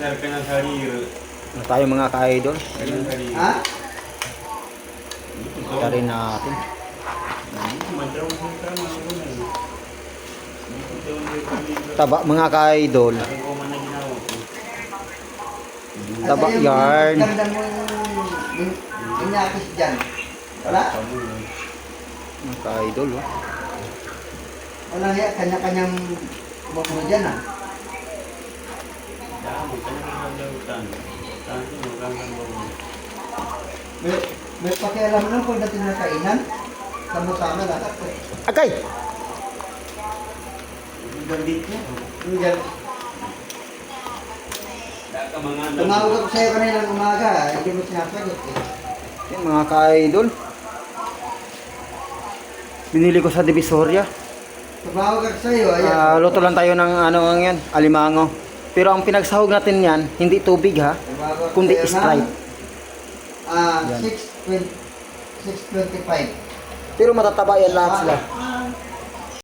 Ano tayo mga ka-idol? Ha? Ito rin natin. Taba mga ka-idol. Taba yarn. Ganda mo yung inyakis dyan. Wala? Mga ka-idol, oh. Walang hiya, kanya-kanyang mo dyan ah. May pakialam lang kung dating na kainan. Sama-sama lahat eh. Agay! Gandit niya. Yan. Tumawag ako sa'yo kanilang umaga, hindi mo sinasagot eh. Yan mga ka-idol. Binili ko sa Divisoria. Tumawag ako sa'yo, ayan. Luto lang tayo ng ano yan, alimango. Pero ang pinagsahog natin yan, hindi tubig ha, Tumawag ako kundi sa'yo ng, Sprite. Yan. 6.25. Pero matataba yan lahat sila.